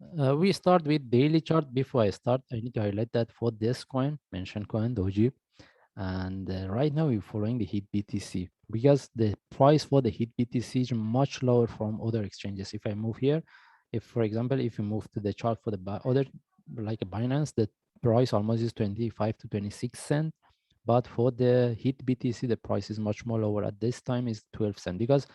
We start with daily chart. Before I start, I need to highlight that for this coin, mentioned coin, Doge, and right now we're following the HITBTC because the price for the HITBTC is much lower from other exchanges. If I move here, if for example, if you move to the chart for the other, like a Binance, the price almost is 25 to 26 cent, but for the HITBTC, the price is much more lower. At this time is 12 cent because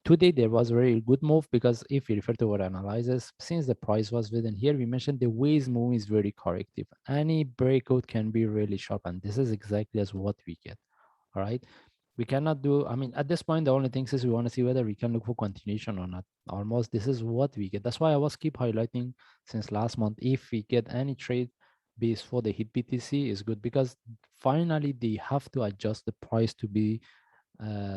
today there was a very good move, because if we refer to our analysis, since the price was within here, we mentioned the ways move is very corrective. Any breakout can be really sharp, and this is exactly as what we get. All right. We cannot do, I mean, at this point, the only thing is we want to see whether we can look for continuation or not. Almost this is what we get. That's why I was keep highlighting since last month. If we get any trade base for the hit BTC is good, because finally they have to adjust the price to be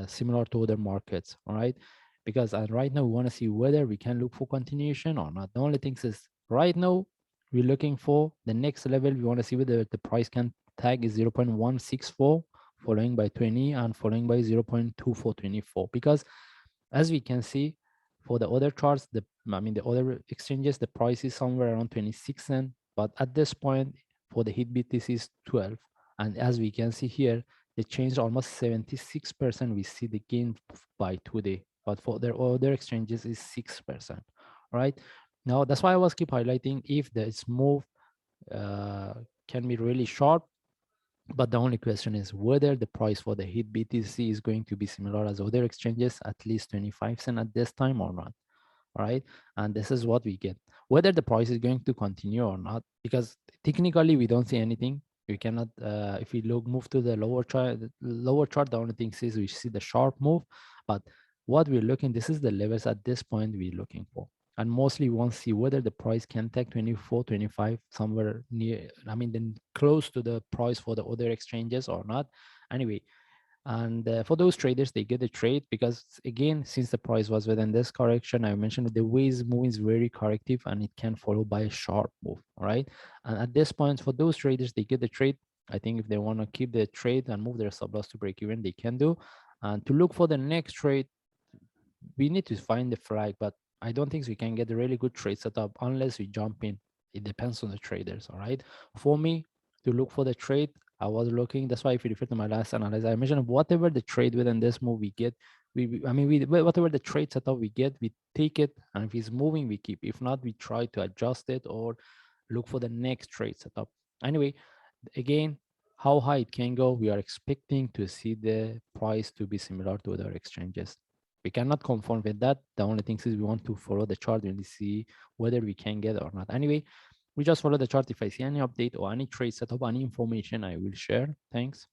similar to other markets. All right, because right now we want to see whether we can look for continuation or not. The only thing is right now we're looking for the next level. We want to see whether the price can tag is 0.164, following by 20, and following by 0.2424, because as we can see for the other charts, the other exchanges, the price is somewhere around 26 cent, but at this point for the hit BTC is 12. And as we can see here, they changed almost 76%. We see the gain by today, but for their other exchanges is 6%. Right now, that's why I was keep highlighting, if this move uh, can be really sharp, but the only question is whether the price for the hit BTC is going to be similar as other exchanges, at least 25 cent at this time or not. All right, and this is what we get. Whether the price is going to continue or not, because technically we don't see anything. We cannot, if we move to the lower chart, the only thing is we see the sharp move. But what we're looking, this is the levels at this point we're looking for. And mostly we want to see whether the price can take 24, 25, somewhere near, I mean, then close to the price for the other exchanges or not. Anyway, and for those traders, they get a trade, because again, since the price was within this correction, I mentioned the ways moving is very corrective, and it can follow by a sharp move. All right, and at this point, for those traders, they get the trade. I think if they want to keep the trade and move their stop loss to break even, they can do. And to look for the next trade, we need to find the flag, but I don't think we can get a really good trade setup unless we jump in. It depends on the traders. All right, for me to look for the trade, I was looking. That's why if you refer to my last analysis, I mentioned whatever the trade within this move we get, we whatever the trade setup we get, we take it, and if it's moving, we keep. If not, we try to adjust it or look for the next trade setup. Anyway, again, how high it can go, we are expecting to see the price to be similar to other exchanges. We cannot confirm with that. The only thing is we want to follow the chart and see whether we can get or not. Anyway, we just follow the chart. If I see any update or any trade setup, any information, I will share. Thanks.